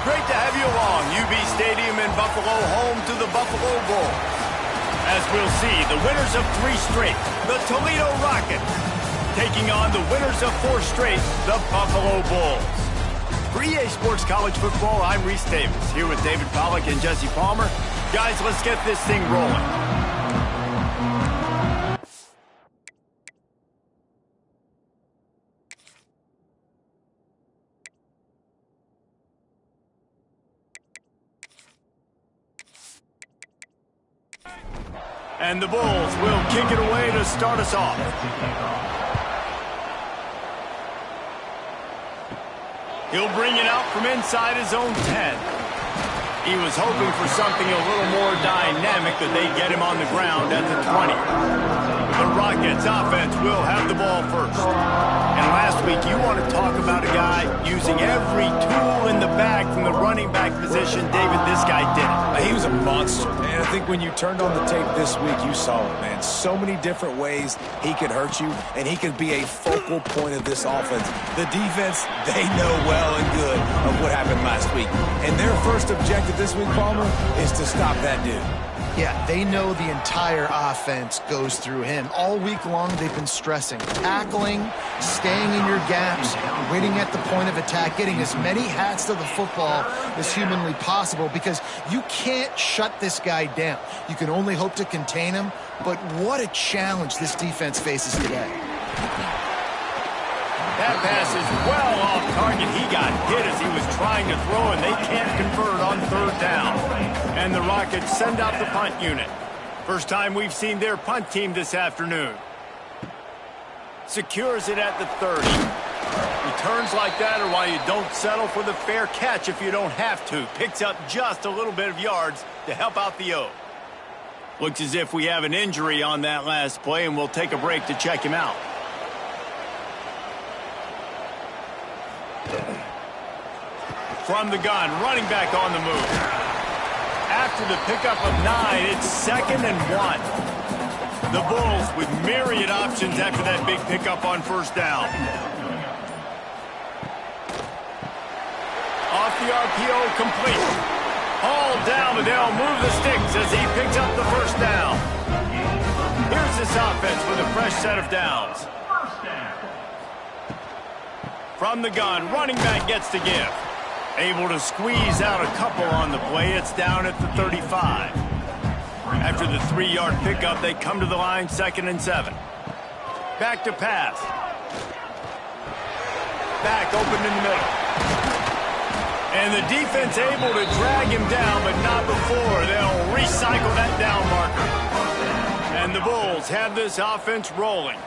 great to have you along. UB Stadium in Buffalo, home to the Buffalo Bulls. As we'll see, the winners of 3 straight, the Toledo Rockets, taking on the winners of 4 straight, the Buffalo Bulls. For EA Sports College Football, I'm Reese Davis, here with David Pollack and Jesse Palmer. Guys, let's get this thing rolling. And the Bulls will kick it away to start us off. He'll bring it out from inside his own 10. He was hoping for something a little more dynamic, but they get him on the ground at the 20. The Rockets offense will have the ball first. And last week, you want to talk about a guy using every tool in the bag from the running back position. David, this guy did it. He was a monster, man. I think when you turned on the tape this week, you saw it, man. So many different ways he could hurt you, and he could be a focal point of this offense. The defense, they know well and good of what happened last week. And their first objective this week, Palmer, is to stop that dude. Yeah, they know the entire offense goes through him. All week long, they've been stressing, tackling, staying in your gaps, waiting at the point of attack, getting as many hats to the football as humanly possible, because you can't shut this guy down. You can only hope to contain him, but what a challenge this defense faces today. That pass is well off target. He got hit as he was trying to throw, and they can't convert on 3rd down. And the Rockets send out the punt unit. First time we've seen their punt team this afternoon. Secures it at the 30. Returns like that are why you don't settle for the fair catch if you don't have to. Picks up just a little bit of yards to help out the O. Looks as if we have an injury on that last play, and we'll take a break to check him out. From the gun, running back on the move. After the pickup of 9, it's 2nd and 1. The Bulls with myriad options after that big pickup on 1st down. Off the RPO, complete. Hauled down, but they'll move the sticks as he picks up the 1st down. Here's this offense with a fresh set of downs. From the gun, running back gets to give. Able to squeeze out a couple on the play. It's down at the 35. After the 3-yard pickup, they come to the line, 2nd and 7. Back to pass. Back open in the middle. And the defense able to drag him down, but not before. They'll recycle that down marker. And the Bulls have this offense rolling.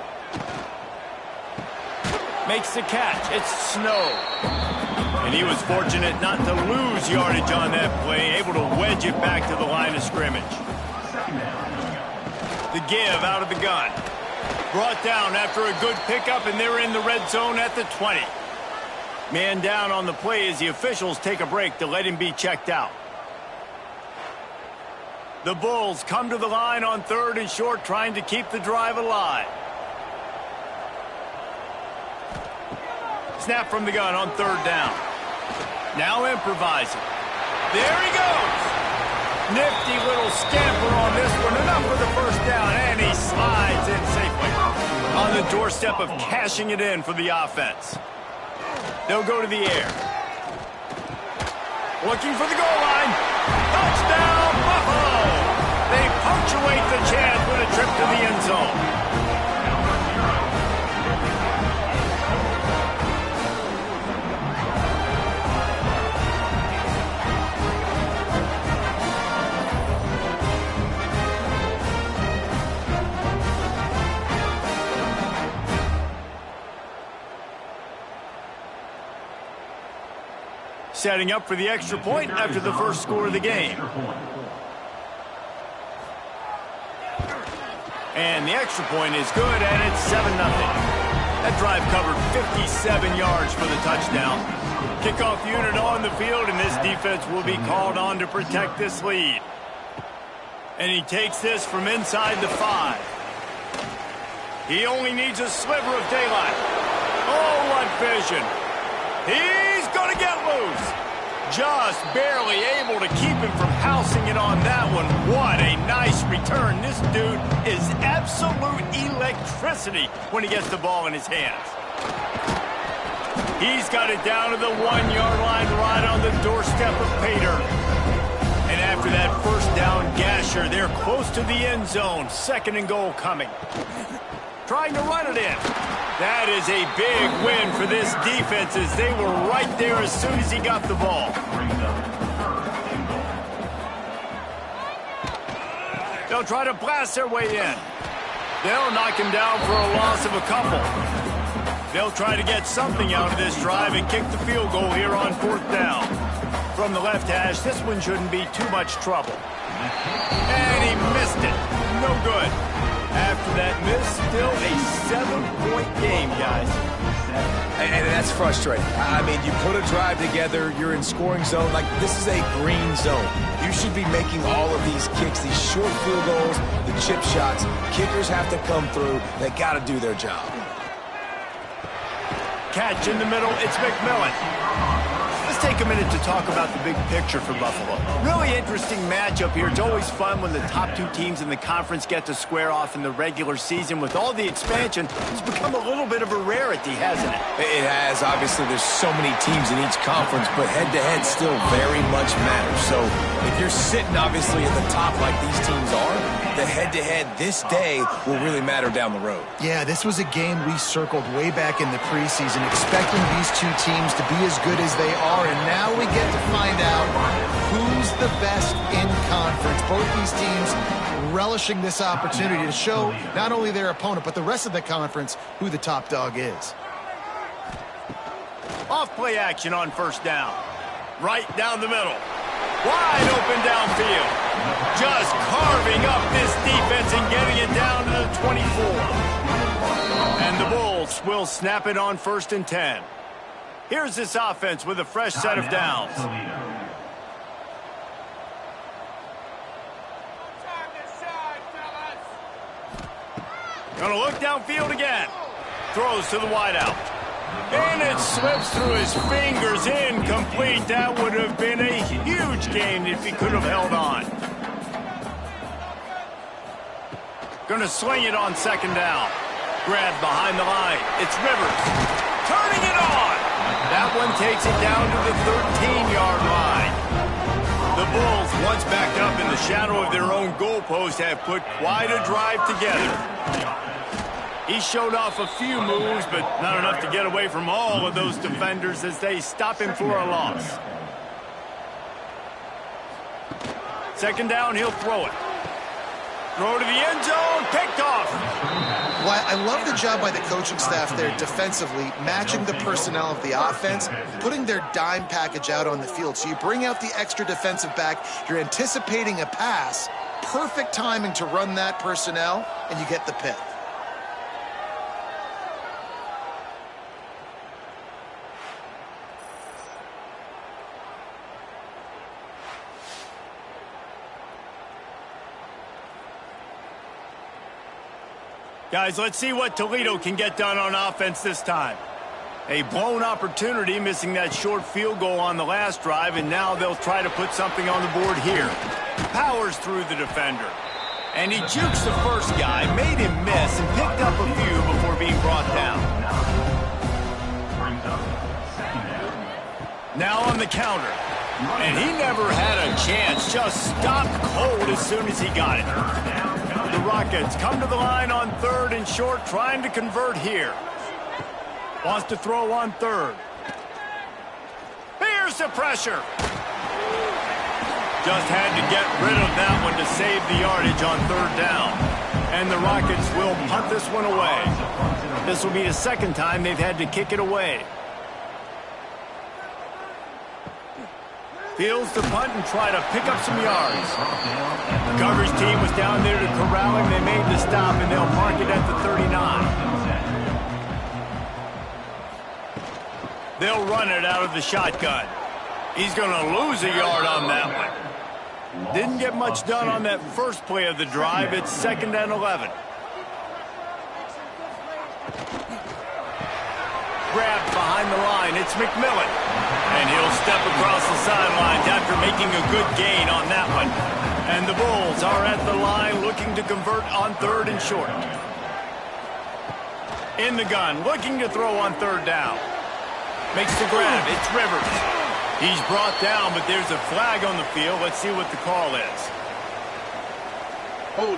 Makes the catch. It's Snow. And he was fortunate not to lose yardage on that play, able to wedge it back to the line of scrimmage. The give out of the gun. Brought down after a good pickup, and they're in the red zone at the 20. Man down on the play as the officials take a break to let him be checked out. The Bulls come to the line on 3rd and short, trying to keep the drive alive. Snap from the gun on 3rd down. Now improvising. There he goes. Nifty little scamper on this one. Enough for the 1st down, and he slides in safely. On the doorstep of cashing it in for the offense. They'll go to the air. Looking for the goal line. Touchdown, Buffalo! They punctuate the chance with a trip to the end zone. Setting up for the extra point after the first score of the game. And the extra point is good, and it's 7-0. That drive covered 57 yards for the touchdown. Kickoff unit on the field, and this defense will be called on to protect this lead. And he takes this from inside the 5. He only needs a sliver of daylight. Oh, what vision. He's going to get loose. Just barely able to keep him from housing it on that one. What a nice return. This dude is absolute electricity when he gets the ball in his hands. He's got it down to the 1-yard line right on the doorstep of Pater. And after that first down gasher, they're close to the end zone. 2nd and goal coming. Trying to run it in. That is a big win for this defense as they were right there as soon as he got the ball. They'll try to blast their way in. They'll knock him down for a loss of a couple. They'll try to get something out of this drive and kick the field goal here on 4th down. From the left hash, this one shouldn't be too much trouble. And he missed it. No good. After that miss, still a 7-point game, guys. And that's frustrating. I mean, you put a drive together, you're in scoring zone. Like, this is a green zone. You should be making all of these kicks, these short field goals, the chip shots. Kickers have to come through. They got to do their job. Catch in the middle, it's McMillan. Let's take a minute to talk about the big picture for Buffalo. Really interesting matchup here. It's always fun when the top 2 teams in the conference get to square off in the regular season. With all the expansion, it's become a little bit of a rarity, hasn't it? It has. Obviously, there's so many teams in each conference, but head-to-head still very much matters. So if you're sitting, obviously, at the top like these teams are, the head-to-head this day will really matter down the road. Yeah, this was a game we circled way back in the preseason, expecting these 2 teams to be as good as they are, and now we get to find out who's the best in conference. Both these teams relishing this opportunity to show not only their opponent, but the rest of the conference who the top dog is. Off-play action on 1st down. Right down the middle. Wide open downfield. Just carving up this defense and getting it down to the 24. And the Bulls will snap it on 1st and 10. Here's this offense with a fresh set of downs. Gonna look downfield again. Throws to the wideout. And it slips through his fingers, incomplete. That would have been a huge gain if he could have held on. Gonna sling it on 2nd down. Grabbed behind the line. It's Rivers. Turning it on. That one takes it down to the 13-yard line. The Bulls, once backed up in the shadow of their own goalpost, have put quite a drive together. He showed off a few moves, but not enough to get away from all of those defenders as they stop him for a loss. 2nd down, he'll throw it. Throw to the end zone, picked off. Well, I love the job by the coaching staff there defensively, matching the personnel of the offense, putting their dime package out on the field. So you bring out the extra defensive back, you're anticipating a pass, perfect timing to run that personnel, and you get the pick. Guys, let's see what Toledo can get done on offense this time. A blown opportunity, missing that short field goal on the last drive, and now they'll try to put something on the board here. Powers through the defender. And he jukes the first guy, made him miss, and picked up a few before being brought down. Now on the counter. And he never had a chance, just stopped cold as soon as he got it. The Rockets come to the line on 3rd and short, trying to convert here. Wants to throw on 3rd. Here's the pressure. Just had to get rid of that one to save the yardage on 3rd down. And the Rockets will punt this one away. This will be the 2nd time they've had to kick it away. Fields the punt and try to pick up some yards. The coverage team was down there to corral him. They made the stop, and they'll mark it at the 39. They'll run it out of the shotgun. He's going to lose a yard on that one. Didn't get much done on that first play of the drive. It's 2nd and 11. Grabbed behind the line. It's McMillan. And he'll step across the sidelines after making a good gain on that one. And the Bulls are at the line looking to convert on 3rd and short. In the gun, looking to throw on 3rd down. Makes the grab. It's Rivers. He's brought down, but there's a flag on the field. Let's see what the call is. Hold.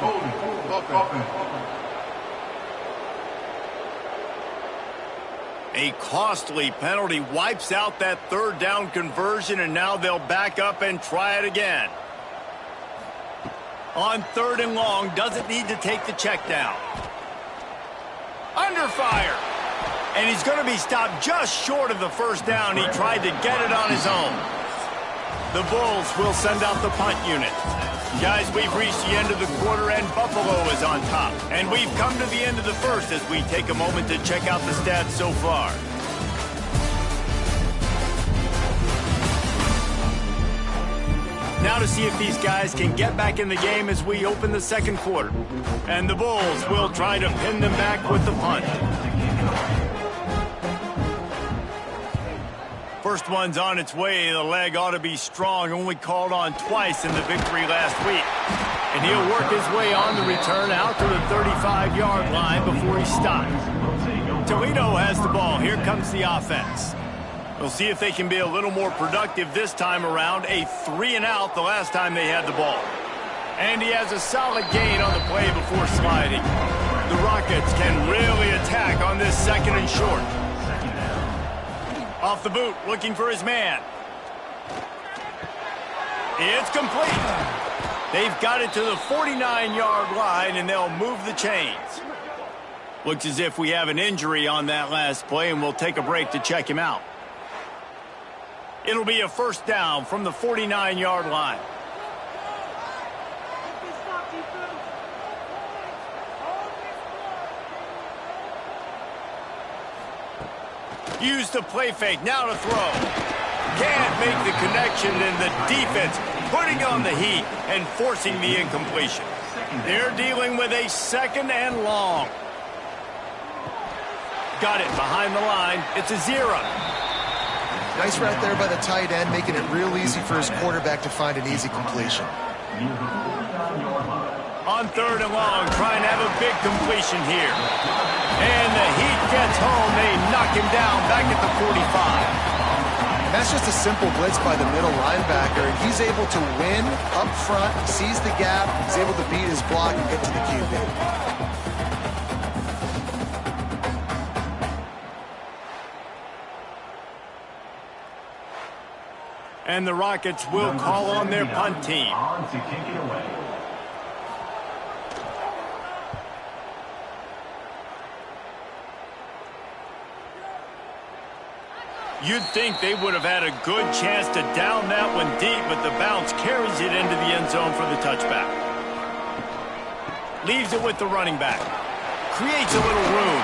A costly penalty wipes out that 3rd down conversion, and now they'll back up and try it again. On 3rd and long, doesn't need to take the check down. Under fire. And he's going to be stopped just short of the 1st down. He tried to get it on his own. The Bulls will send out the punt unit. Guys, we've reached the end of the quarter, and Buffalo is on top. And we've come to the end of the 1st as we take a moment to check out the stats so far. Now to see if these guys can get back in the game as we open the 2nd quarter. And the Bulls will try to pin them back with the punt. First one's on its way. The leg ought to be strong. Only called on twice in the victory last week. And he'll work his way on the return out to the 35-yard line before he stops. Toledo has the ball. Here comes the offense. We'll see if they can be a little more productive this time around. A 3-and-out the last time they had the ball. And he has a solid gain on the play before sliding. The Rockets can really attack on this 2nd and short. Off the boot, looking for his man. It's complete. They've got it to the 49-yard line, and they'll move the chains. Looks as if we have an injury on that last play, and we'll take a break to check him out. It'll be a 1st down from the 49-yard line. Use the play fake, now to throw. Can't make the connection, and the defense putting on the heat and forcing the incompletion. They're dealing with a 2nd and long. Got it behind the line. It's a 0. Nice route there by the tight end, making it real easy for his quarterback to find an easy completion. On 3rd and long, trying to have a big completion here. And the heat gets home. They knock him down back at the 45. That's just a simple blitz by the middle linebacker, and he's able to win up front, sees the gap, he's able to beat his block and get to the QB. And the Rockets will call on their punt team. You'd think they would have had a good chance to down that one deep, but the bounce carries it into the end zone for the touchback. Leaves it with the running back. Creates a little room.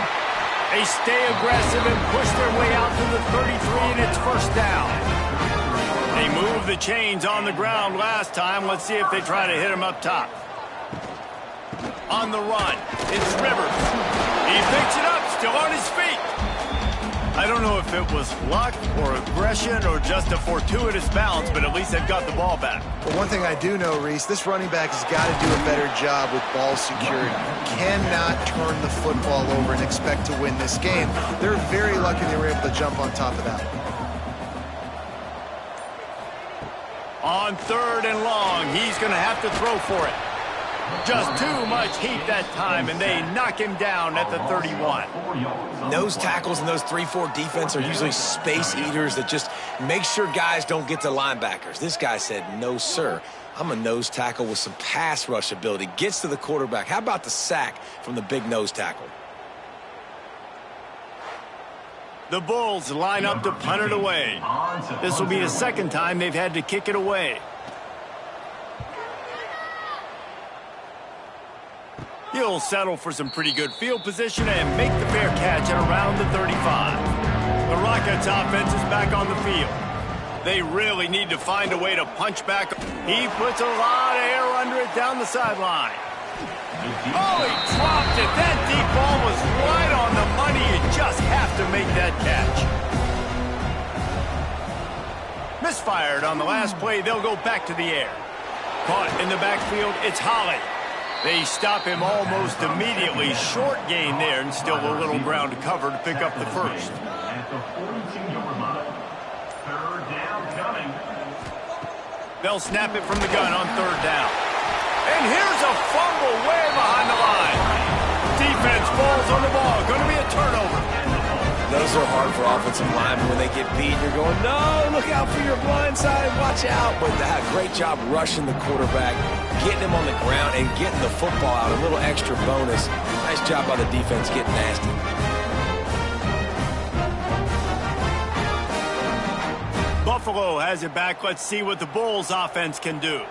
They stay aggressive and push their way out to the 33, and it's 1st down. They moved the chains on the ground last time. Let's see if they try to hit him up top. On the run, it's Rivers. He picks it up, still on his feet. I don't know if it was luck or aggression or just a fortuitous bounce, but at least they've got the ball back. But one thing I do know, Reese, this running back has got to do a better job with ball security. Cannot turn the football over and expect to win this game. They're very lucky they were able to jump on top of that. On 3rd and long, he's going to have to throw for it. Just too much heat that time, and they knock him down at the 31. Nose tackles in those 3-4 defense are usually space eaters that just make sure guys don't get to linebackers. This guy said, no, sir. I'm a nose tackle with some pass rush ability. Gets to the quarterback. How about the sack from the big nose tackle? The Bulls line up to punt it away. This will be the 2nd time they've had to kick it away. He'll settle for some pretty good field position and make the fair catch at around the 35. The Rockets offense is back on the field. They really need to find a way to punch back. He puts a lot of air under it down the sideline. Oh, he dropped it. That deep ball was right on the money. You just have to make that catch. Misfired on the last play. They'll go back to the air. Caught in the backfield. It's Holly. They stop him almost immediately. Short gain there, and still a little ground to cover to pick up the first. They'll snap it from the gun on third down. And here's a fumble way behind the line. Defense falls on the ball. Going to be a turnover. Those are hard for offensive linemen when they get beat. You're going, no, look out for your blind side. Watch out. But that great job rushing the quarterback, getting him on the ground, and getting the football out. A little extra bonus. Nice job by the defense getting nasty. Buffalo has it back. Let's see what the Bulls offense can do.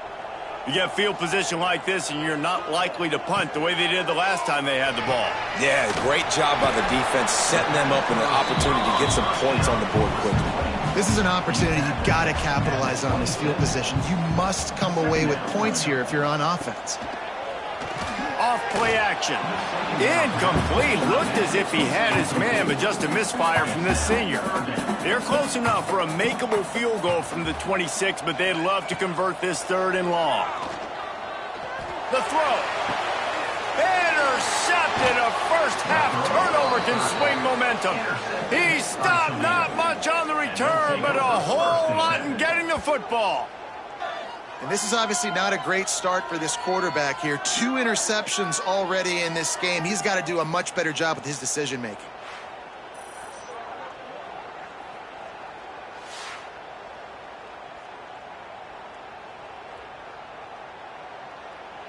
You get field position like this, and you're not likely to punt the way they did the last time they had the ball. Yeah, great job by the defense, setting them up with an opportunity to get some points on the board quickly. This is an opportunity you've got to capitalize on this field position. You must come away with points here if you're on offense. Off play action. Incomplete. Looked as if he had his man, but just a misfire from this senior. They're close enough for a makeable field goal from the 26, but they'd love to convert this third and long. The throw. Intercepted. A first half turnover can swing momentum. He stopped, not much on the return, but a whole lot in getting the football. And this is obviously not a great start for this quarterback here. 2 interceptions already in this game. He's got to do a much better job with his decision-making.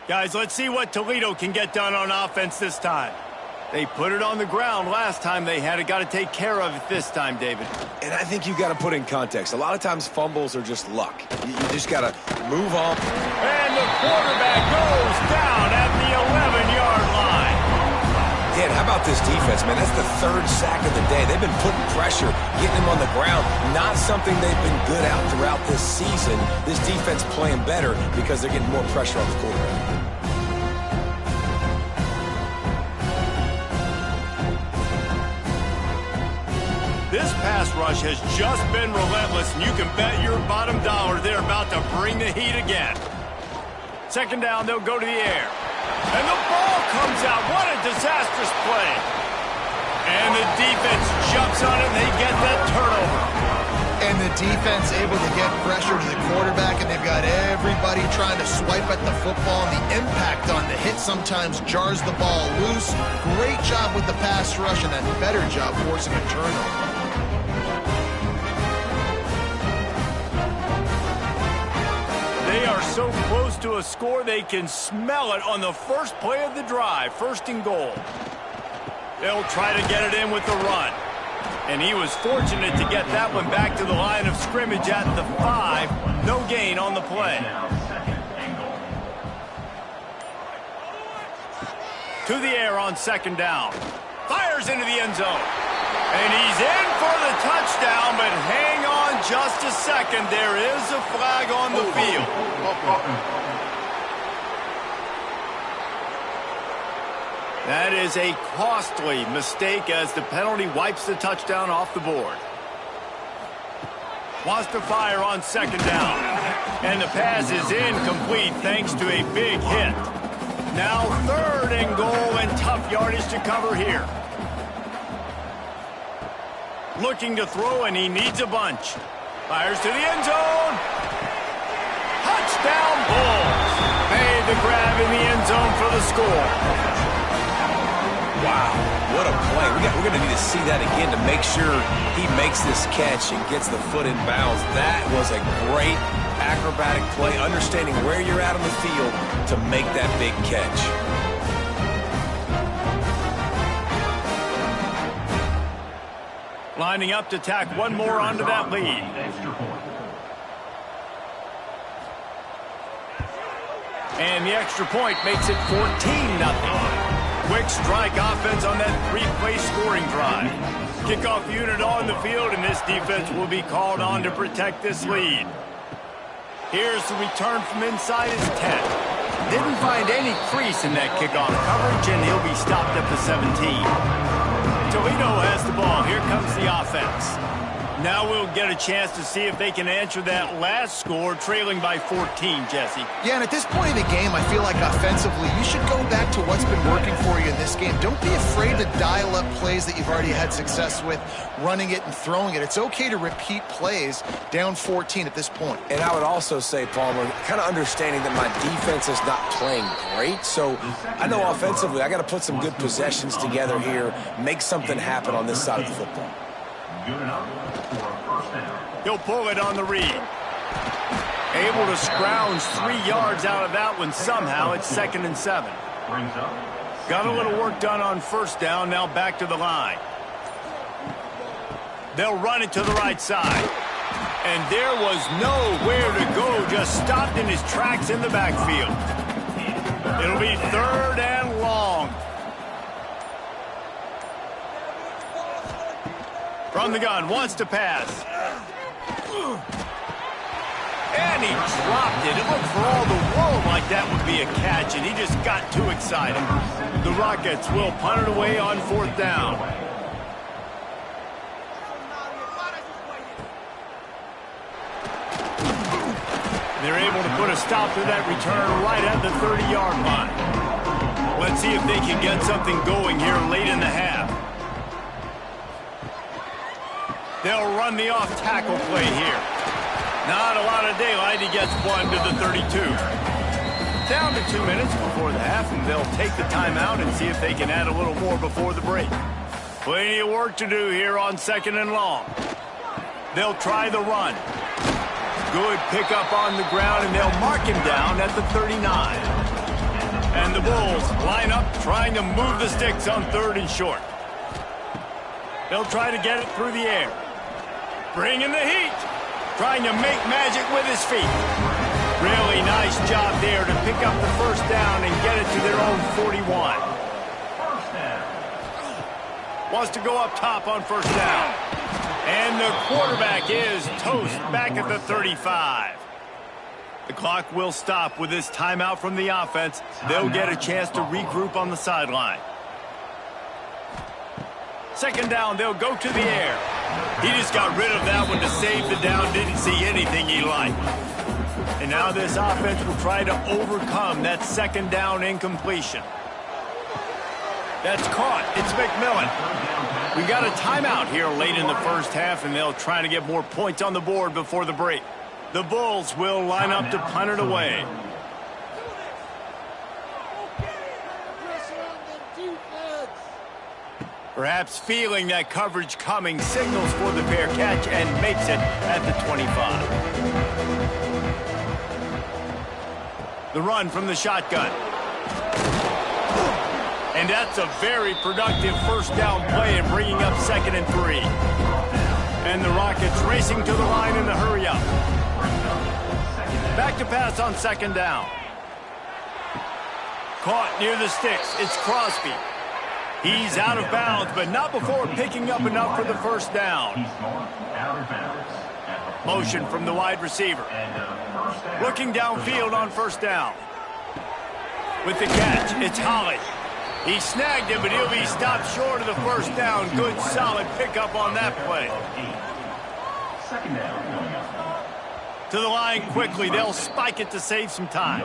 Guys, let's see what Toledo can get done on offense this time. They put it on the ground last time. They had it. Got to take care of it this time, David. And I think you got to put in context. A lot of times fumbles are just luck. You just got to move on. And the quarterback goes down at the 11-yard line. Dan, how about this defense, man? That's the 3rd sack of the day. They've been putting pressure, getting him on the ground. Not something they've been good at throughout this season. This defense playing better because they're getting more pressure on the quarterback. This pass rush has just been relentless, and you can bet your bottom dollar they're about to bring the heat again. Second down, they'll go to the air. And the ball comes out. What a disastrous play. And the defense jumps on it, and they get that turnover. And the defense able to get pressure to the quarterback, and they've got everybody trying to swipe at the football, and the impact on the hit sometimes jars the ball loose. Great job with the pass rush, and a better job forcing a turnover. They are so close to a score, they can smell it on the first play of the drive. 1st and goal. They'll try to get it in with the run. And he was fortunate to get that one back to the line of scrimmage at the 5. No gain on the play. To the air on 2nd down. Fires into the end zone. And he's in for the touchdown, but hang on just a second. There is a flag on the field. That is a costly mistake as the penalty wipes the touchdown off the board. Wants to fire on 2nd down. And the pass is incomplete thanks to a big hit. Now 3rd and goal, and tough yardage to cover here. Looking to throw, and he needs a bunch. Fires to the end zone. Touchdown Bulls. Made the grab in the end zone for the score. Wow, what a play. We're going to need to see that again to make sure he makes this catch and gets the foot in bounds. That was a great acrobatic play, understanding where you're at on the field to make that big catch. Lining up to tack one more onto that lead. And the extra point makes it 14-0. Quick strike offense on that 3-play scoring drive. Kickoff unit on the field, and this defense will be called on to protect this lead. Here's the return from inside his 10. Didn't find any crease in that kickoff coverage, and he'll be stopped at the 17. Toledo has the ball. Here comes the offense. Now we'll get a chance to see if they can answer that last score, trailing by 14, Jesse. Yeah, and at this point in the game, I feel like offensively, you should go back to what's been working for you in this game. Don't be afraid to dial up plays that you've already had success with, running it and throwing it. It's okay to repeat plays down 14 at this point. And I would also say, Palmer, kind of understanding that my defense is not playing great. So I know offensively I got to put some good possessions together here, make something happen on this side of the football. He'll pull it on the read. Able to scrounge 3 yards out of that one somehow. It's 2nd and 7. Got a little work done on first down. Now back to the line. They'll run it to the right side. And there was nowhere to go. Just stopped in his tracks in the backfield. It'll be 3rd and long. From the gun, wants to pass. And he dropped it. It looked for all the world like that would be a catch, and he just got too excited. The Rockets will punt it away on 4th down. They're able to put a stop to that return right at the 30-yard line. Let's see if they can get something going here late in the half. They'll run the off-tackle play here. Not a lot of daylight. He gets one to the 32. Down to 2 minutes before the half, and they'll take the timeout and see if they can add a little more before the break. Plenty of work to do here on 2nd and long. They'll try the run. Good pickup on the ground, and they'll mark him down at the 39. And the Bulls line up trying to move the sticks on 3rd and short. They'll try to get it through the air. Bringing the heat. Trying to make magic with his feet. Really nice job there to pick up the first down and get it to their own 41. Wants to go up top on first down. And the quarterback is toast back at the 35. The clock will stop with this timeout from the offense. They'll get a chance to regroup on the sideline. 2nd down, they'll go to the air. He just got rid of that one to save the down. Didn't see anything he liked. And now this offense will try to overcome that 2nd down incompletion. That's caught. It's McMillan. We got a timeout here late in the first half, and they'll try to get more points on the board before the break. The Bulls will line up to punt it away. Perhaps feeling that coverage coming, signals for the fair catch and makes it at the 25. The run from the shotgun. And that's a very productive first down play and bringing up 2nd and 3. And the Rockets racing to the line in the hurry up. Back to pass on 2nd down. Caught near the sticks. It's Crosby. He's out of bounds, but not before picking up enough for the first down. Motion from the wide receiver. Looking downfield on first down. With the catch, it's Holly. He snagged it, but he'll be stopped short of the first down. Good, solid pickup on that play. To the line quickly. They'll spike it to save some time.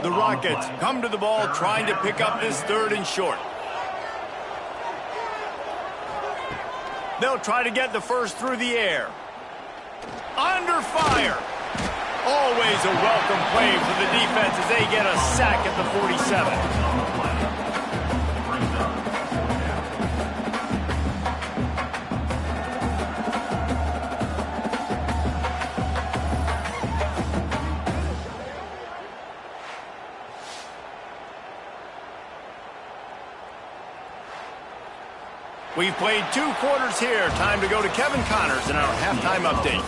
The Rockets come to the ball trying to pick up this 3rd and short. They'll try to get the first through the air. Under fire. Always a welcome play for the defense as they get a sack at the 47. We've played 2 quarters here. Time to go to Kevin Connors in our halftime update.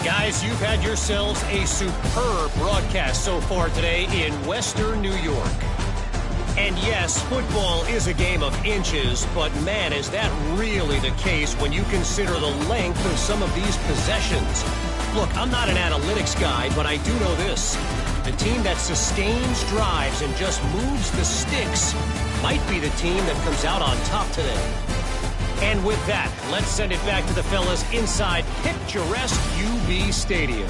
Guys, you've had yourselves a superb broadcast so far today in Western New York. And yes, football is a game of inches, but man, is that really the case when you consider the length of some of these possessions. Look, I'm not an analytics guy, but I do know this. The team that sustains drives and just moves the sticks might be the team that comes out on top today. And with that, let's send it back to the fellas inside picturesque UB Stadium.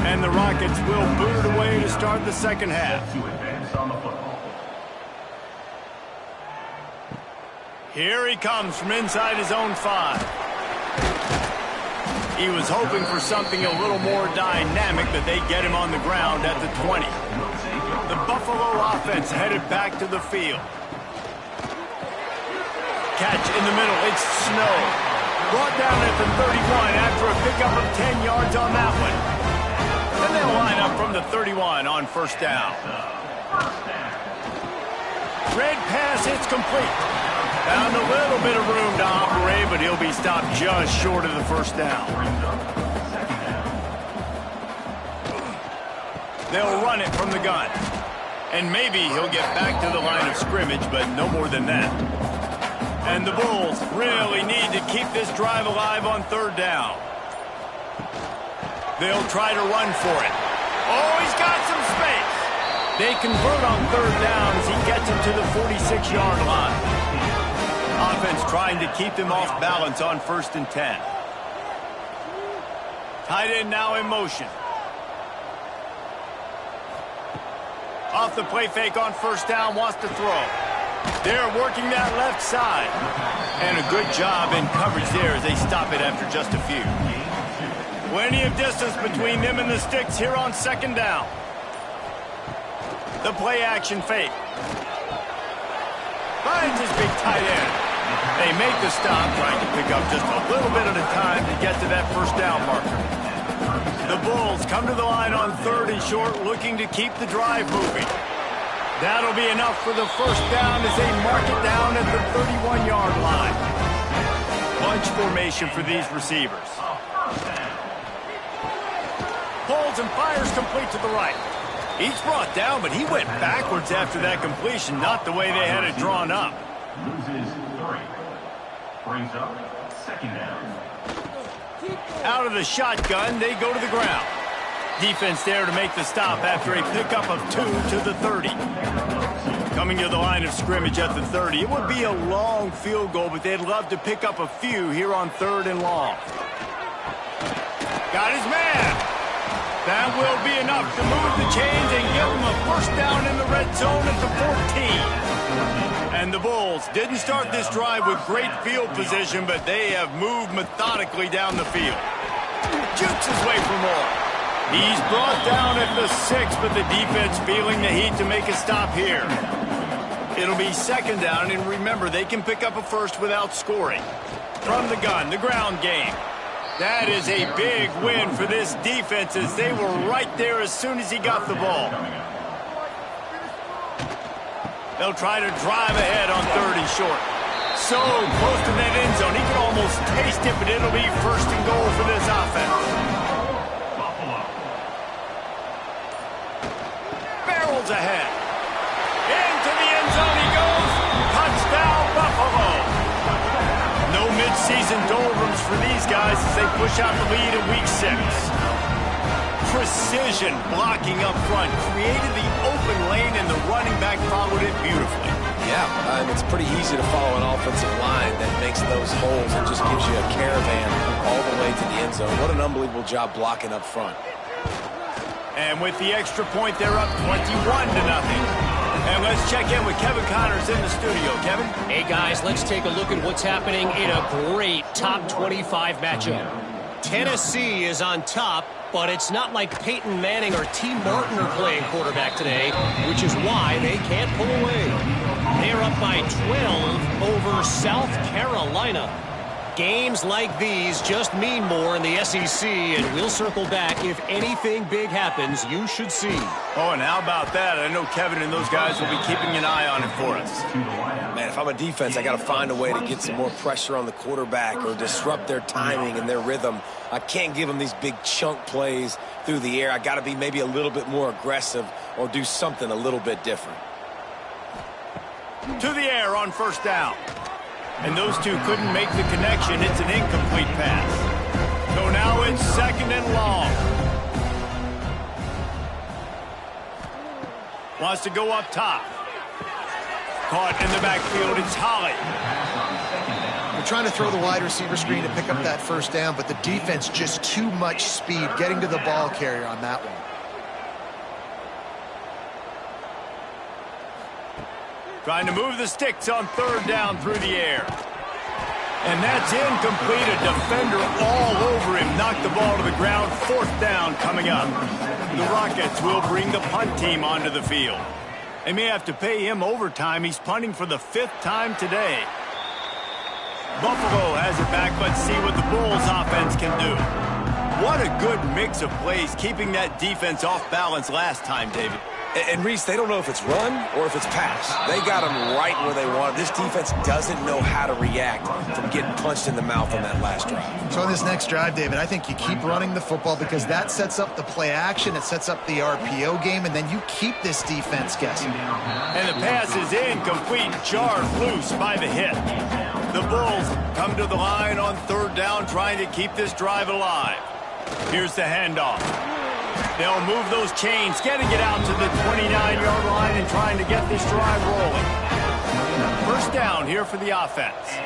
And the Rockets will boot it away to start the second half. Here he comes from inside his own 5. He was hoping for something a little more dynamic, but they get him on the ground at the 20. The Buffalo offense headed back to the field. Catch in the middle. It's Snow. Brought down at the 31 after a pickup of 10 yards on that one. And they'll line up from the 31 on first down. Red pass, it's complete. Found a little bit of room to operate, but he'll be stopped just short of the first down. They'll run it from the gun. And maybe he'll get back to the line of scrimmage, but no more than that. And the Bulls really need to keep this drive alive on third down. They'll try to run for it. Oh, he's got some space. They convert on third down as he gets him to the 46-yard line. Offense trying to keep them off balance on 1st and 10. Tight end now in motion. Off the play fake on first down, wants to throw. They're working that left side. And a good job in coverage there as they stop it after just a few. Plenty of distance between them and the sticks here on second down. The play action fake. Finds his big tight end. They make the stop, trying to pick up just a little bit at a time to get to that first down marker. The Bulls come to the line on 3rd and short, looking to keep the drive moving. That'll be enough for the first down as they mark it down at the 31-yard line. Bunch formation for these receivers. Pulls and fires complete to the right. He's brought down, but he went backwards after that completion, not the way they had it drawn up. Loses 3. Brings up second down. Out of the shotgun, they go to the ground. Defense there to make the stop after a pickup of 2 to the 30. Coming to the line of scrimmage at the 30. It would be a long field goal, but they'd love to pick up a few here on 3rd and long. Got his man. That will be enough to move the chains and give them a first down in the red zone at the 14. And the Bulls didn't start this drive with great field position, but they have moved methodically down the field. Jukes his way for more. He's brought down at the 6, but the defense feeling the heat to make a stop here. It'll be second down, and remember, they can pick up a first without scoring. From the gun, the ground game. That is a big win for this defense as they were right there as soon as he got the ball. They'll try to drive ahead on 3rd and short. So close to that end zone, he can almost taste it, but it'll be 1st and goal for this offense. Barrels ahead. Into the end zone he goes. Touchdown, Buffalo. No midseason doldrums for these guys as they push out the lead in week 6. Precision blocking up front created the open lane, and the running back followed it beautifully. Yeah, it's pretty easy to follow an offensive line that makes those holes and just gives you a caravan all the way to the end zone. What an unbelievable job blocking up front. And with the extra point, they're up 21-0. And let's check in with Kevin Connors in the studio. Kevin? Hey, guys, let's take a look at what's happening in a great top 25 matchup. Tennessee is on top, but it's not like Peyton Manning or T. Martin are playing quarterback today, which is why they can't pull away. They're up by 12 over South Carolina. Games like these just mean more in the SEC, and we'll circle back. If anything big happens, you should see. Oh, and how about that? I know Kevin and those guys will be keeping an eye on it for us. Man, if I'm a defense, I got to find a way to get some more pressure on the quarterback or disrupt their timing and their rhythm. I can't give them these big chunk plays through the air. I got to be maybe a little bit more aggressive or do something a little bit different. To the air on first down. And those two couldn't make the connection. It's an incomplete pass. So now it's 2nd and long. Wants to go up top. Caught in the backfield. It's Holly. They're trying to throw the wide receiver screen to pick up that first down, but the defense just too much speed getting to the ball carrier on that one. Trying to move the sticks on 3rd down through the air. And that's incomplete. A defender all over him. Knocked the ball to the ground. 4th down coming up. The Rockets will bring the punt team onto the field. They may have to pay him overtime. He's punting for the 5th time today. Buffalo has it back. Let's see what the Bulls offense can do. What a good mix of plays, keeping that defense off balance last time, David. And Reese, they don't know if it's run or if it's pass. They got them right where they want it. This defense doesn't know how to react from getting punched in the mouth on that last drive. So on this next drive, David, I think you keep running the football because that sets up the play action, it sets up the RPO game, and then you keep this defense guessing. And the pass is incomplete, jarred loose by the hit. The Bulls come to the line on 3rd down, trying to keep this drive alive. Here's the handoff. They'll move those chains, getting it out to the 29-yard line and trying to get this drive rolling. 1st down here for the offense.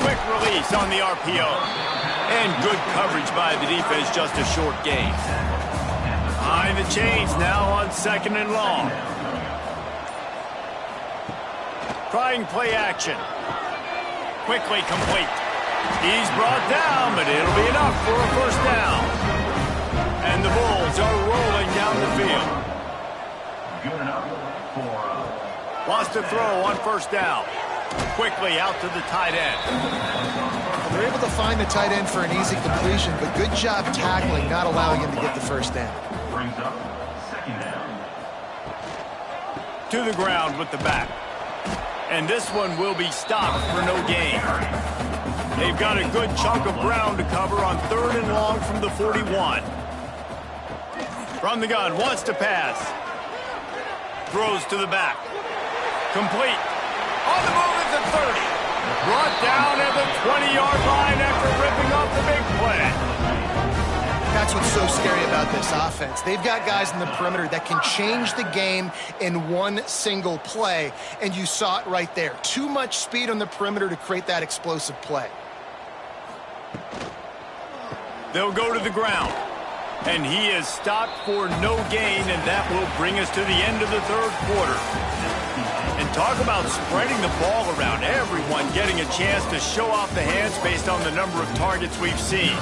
Quick release on the RPO. And good coverage by the defense, just a short gain. Behind the chains now on 2nd and long. Trying play action. Quickly complete. He's brought down, but it'll be enough for a 1st down. And the Bulls are rolling down the field. Good enough for Wants to throw on 1st down. Quickly out to the tight end. They're able to find the tight end for an easy completion, but good job tackling, not allowing him to get the 1st down. brings up 2nd down. To the ground with the back. And this one will be stopped for no gain. They've got a good chunk of ground to cover on 3rd and long from the 41. From the gun, wants to pass. Throws to the back. Complete. On the move at the 30. Brought down at the 20-yard line after ripping off the big play. That's what's so scary about this offense. They've got guys in the perimeter that can change the game in one single play, and you saw it right there. Too much speed on the perimeter to create that explosive play. They'll go to the ground. And he is stopped for no gain, and that will bring us to the end of the 3rd quarter. And talk about spreading the ball around. Everyone getting a chance to show off the hands based on the number of targets we've seen.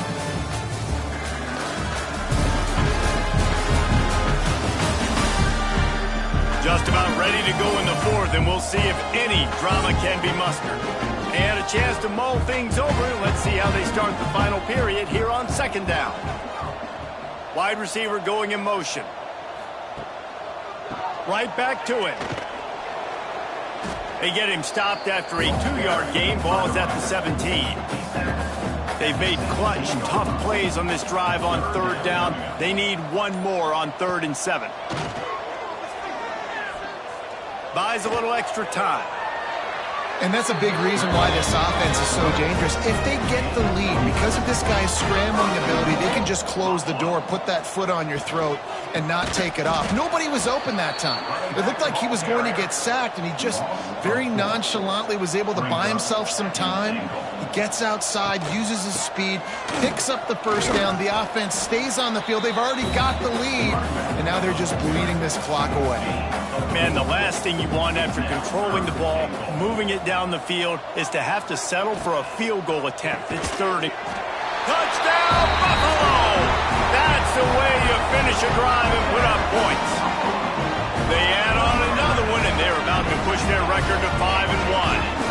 Just about ready to go in the 4th, and we'll see if any drama can be mustered. They had a chance to mull things over. Let's see how they start the final period here on 2nd down. Wide receiver going in motion. Right back to it. They get him stopped after a 2-yard gain. Ball is at the 17. They've made clutch, tough plays on this drive on 3rd down. They need one more on 3rd and 7. Buys a little extra time. And that's a big reason why this offense is so dangerous. If they get the lead, because of this guy's scrambling ability, they can just close the door, put that foot on your throat, and not take it off. Nobody was open that time. It looked like he was going to get sacked, and he just very nonchalantly was able to buy himself some time. He gets outside, uses his speed, picks up the 1st down. The offense stays on the field. They've already got the lead, and now they're just bleeding this clock away. Man, the last thing you want after controlling the ball, moving it down the field, is to have to settle for a field goal attempt. It's 3rd. Touchdown, Buffalo! That's the way you finish a drive and put up points. They add on another one, and they're about to push their record to 5-1.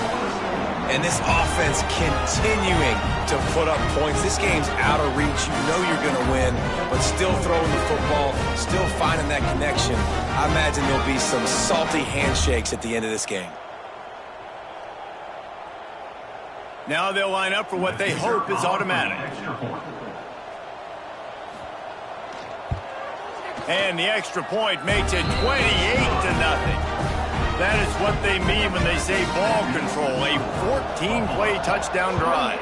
And this offense continuing to put up points. This game's out of reach. You know you're going to win, but still throwing the football, still finding that connection. I imagine there'll be some salty handshakes at the end of this game. Now they'll line up for what they hope is automatic. And the extra point makes it 28-0. That is what they mean when they say ball control, a 14-play touchdown drive.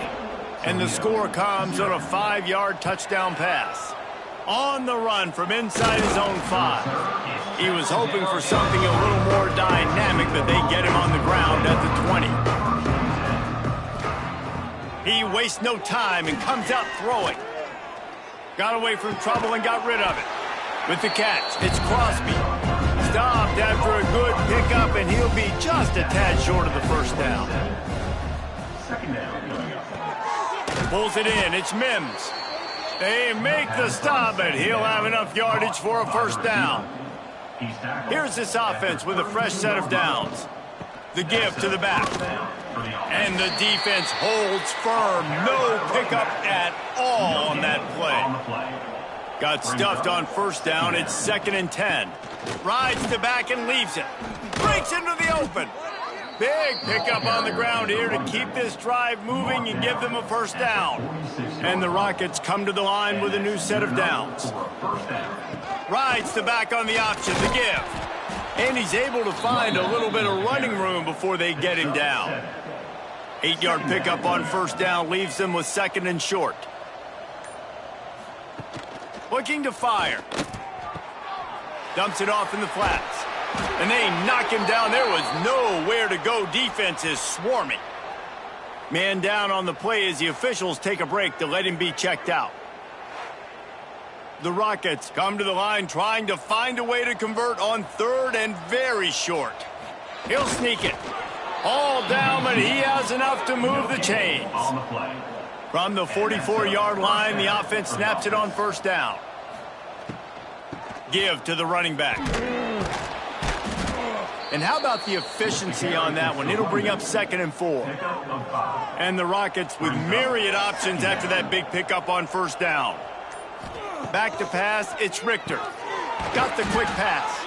And the score comes on a 5-yard touchdown pass. On the run from inside his own 5. He was hoping for something a little more dynamic, but they get him on the ground at the 20. He wastes no time and comes out throwing. Got away from trouble and got rid of it. With the catch, it's Crosby. Stopped after a good pickup, and he'll be just a tad short of the first down. Second down. Pulls it in. It's Mims. They make the stop, but he'll have enough yardage for a first down. Here's this offense with a fresh set of downs. The give to the back. And the defense holds firm. No pickup at all on that play. Got stuffed on first down. It's 2nd and 10. Rides the back and leaves it. Breaks into the open. Big pickup on the ground here to keep this drive moving and give them a first down. And the Rockets come to the line with a new set of downs. Rides the back on the option, the give. And he's able to find a little bit of running room before they get him down. 8-yard pickup on first down leaves them with 2nd and short. Looking to fire. Dumps it off in the flats. And they knock him down. There was nowhere to go. Defense is swarming. Man down on the play as the officials take a break to let him be checked out. The Rockets come to the line trying to find a way to convert on 3rd and very short. He'll sneak it. All down, but he has enough to move the chains. From the 44-yard line, the offense snaps it on first down. Give to the running back. And how about the efficiency on that one? It'll bring up 2nd and 4. And the Rockets with myriad options after that big pickup on first down. Back to pass, it's Richter. Got the quick pass.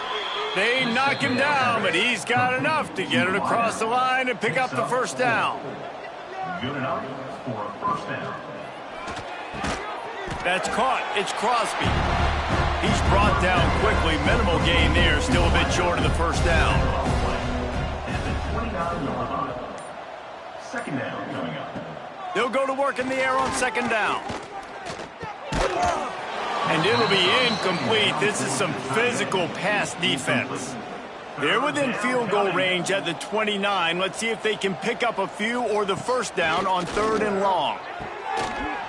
They knock him down, but he's got enough to get it across the line and pick up the first down. Good enough for a first down. That's caught. It's Crosby. He's brought down quickly. Minimal gain there. Still a bit short of the first down. And the 29-yard. Second down coming up. They'll go to work in the air on 2nd down. And it'll be incomplete. This is some physical pass defense. They're within field goal range at the 29. Let's see if they can pick up a few or the first down on 3rd and long.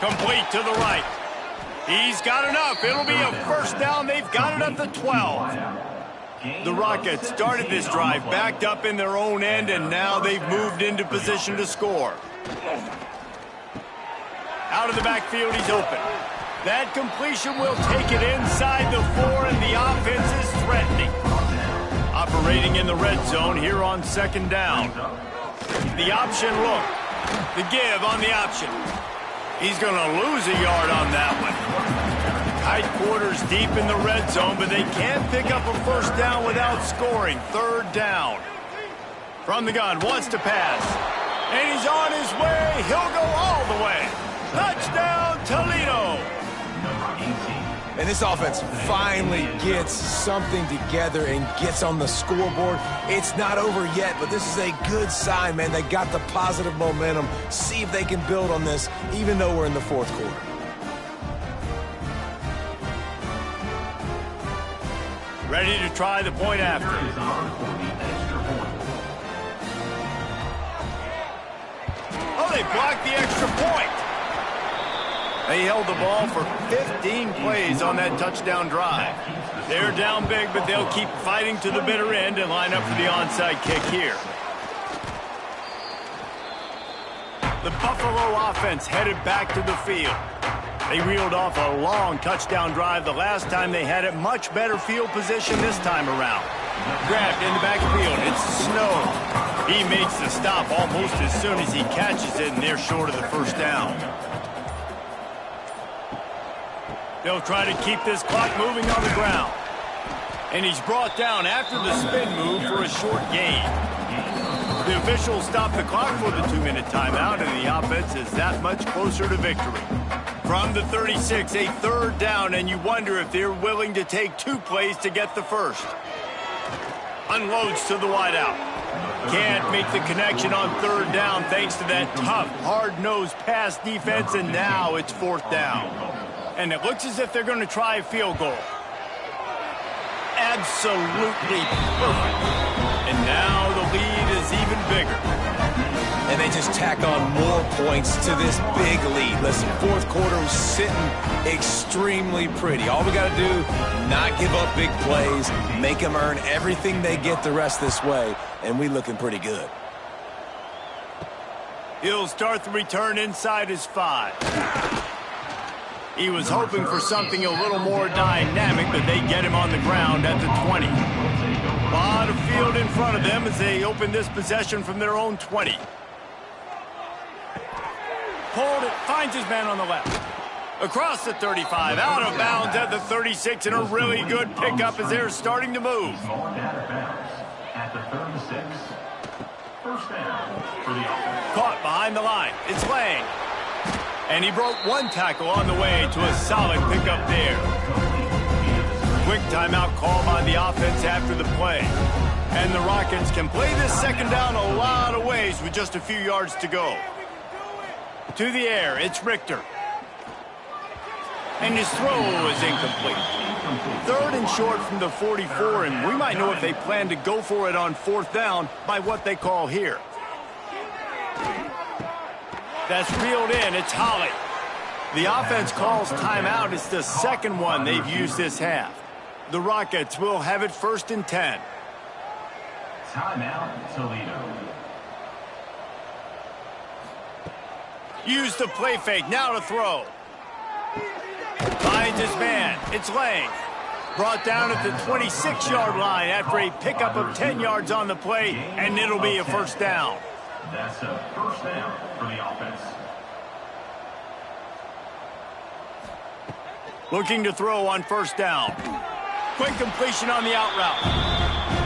Complete to the right. He's got enough. It'll be a first down. They've got it at the 12. The Rockets started this drive backed up in their own end, and now they've moved into position to score. Out of the backfield, he's open. That completion will take it inside the 4, and the offense is threatening. Operating in the red zone here on 2nd down. The option look. The give on the option. He's going to lose a yard on that one. Tight quarters deep in the red zone, but they can't pick up a first down without scoring. 3rd down. From the gun, wants to pass. And he's on his way. He'll go all the way. Touchdown, Toledo. And this offense finally gets something together and gets on the scoreboard. It's not over yet, but this is a good sign, man. They got the positive momentum. See if they can build on this, even though we're in the 4th quarter. Ready to try the point after. Oh, they blocked the extra point. They held the ball for 15 plays on that touchdown drive. They're down big, but they'll keep fighting to the bitter end and line up for the onside kick here. The Buffalo offense headed back to the field. They reeled off a long touchdown drive the last time they had it. Much better field position this time around. Grabbed in the backfield. It's Snow. He makes the stop almost as soon as he catches it, and they're short of the first down. They'll try to keep this clock moving on the ground. And he's brought down after the spin move for a short gain. The officials stop the clock for the 2-minute timeout, and the offense is that much closer to victory. From the 36, a 3rd down, and you wonder if they're willing to take 2 plays to get the first. Unloads to the wideout. Can't make the connection on third down thanks to that tough, hard-nosed pass defense, and now it's fourth down. And it looks as if they're going to try a field goal. Absolutely perfect. And now the lead is even bigger. And they just tack on more points to this big lead. Listen, fourth quarter was sitting extremely pretty. All we got to do, not give up big plays, make them earn everything they get the rest this way, and we looking pretty good. He'll start the return inside his 5. He was hoping for something a little more dynamic, but they get him on the ground at the 20. A lot of field in front of them as they open this possession from their own 20. Pulled it, finds his man on the left. Across the 35, out of bounds at the 36, and a really good pickup as they're starting to move. At the 36. First down for the offense. Caught behind the line. It's Lang. And he broke one tackle on the way to a solid pickup there. Quick timeout call by the offense after the play. And the Rockets can play this second down a lot of ways with just a few yards to go. To the air, it's Richter. And his throw is incomplete. Third and short from the 44, and we might know if they plan to go for it on fourth down by what they call here. That's reeled in. It's Holly. The offense calls timeout. It's the second one they've used this half. The Rockets will have it 1st and 10. Timeout, Toledo. Use the play fake. Now to throw. Finds his man. It's Lang. Brought down at the 26-yard line after a pickup of 10 yards on the play, and it'll be a first down. That's a first down for the offense. Looking to throw on first down. Quick completion on the out route.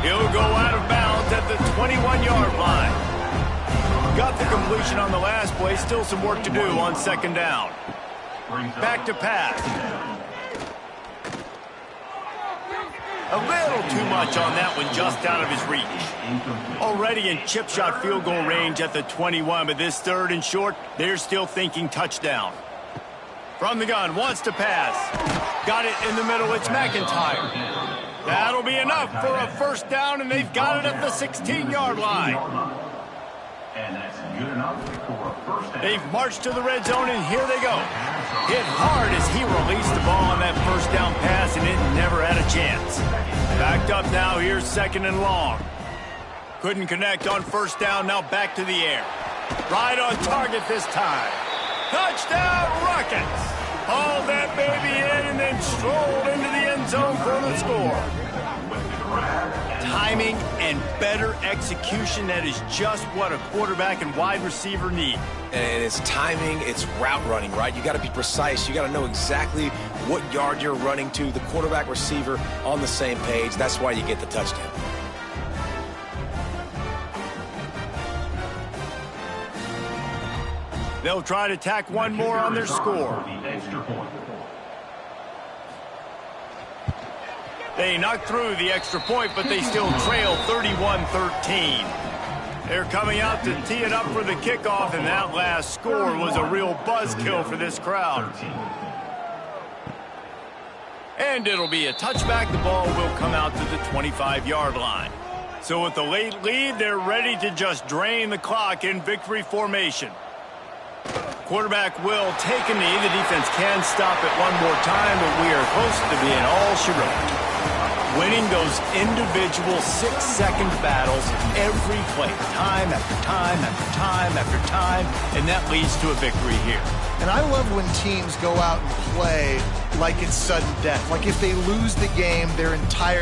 He'll go out of bounds at the 21-yard line. Got the completion on the last play. Still some work to do on second down. Back to pass. A little too much on that one, just out of his reach. Already in chip shot field goal range at the 21, but this 3rd and short, they're still thinking touchdown. From the gun, wants to pass. Got it in the middle, it's McIntyre. That'll be enough for a first down, and they've got it at the 16-yard line. And that's good enough for a first down. They've marched to the red zone, and here they go. Hit hard as he released the ball on that first down pass, and it never had a chance. Backed up now, here's 2nd and long. Couldn't connect on first down, now back to the air. Right on target this time. Touchdown, Rockets! Hauled that baby in and then strolled into the end zone for the score. Timing and better execution, that is just what a quarterback and wide receiver need. And it's timing, it's route running, right? You got to be precise. You got to know exactly what yard you're running to. The quarterback, receiver on the same page. That's why you get the touchdown. They'll try to tack one more on their score. They knocked through the extra point, but they still trail 31-13. They're coming out to tee it up for the kickoff, and that last score was a real buzzkill for this crowd. And it'll be a touchback. The ball will come out to the 25-yard line. So with the late lead, they're ready to just drain the clock in victory formation. Quarterback will take a knee. The defense can stop it one more time, but we are close to being all she wrote. Winning those individual 6-second battles every play, time after time after time after time, and that leads to a victory here. And I love when teams go out and play like it's sudden death. Like if they lose the game, their entire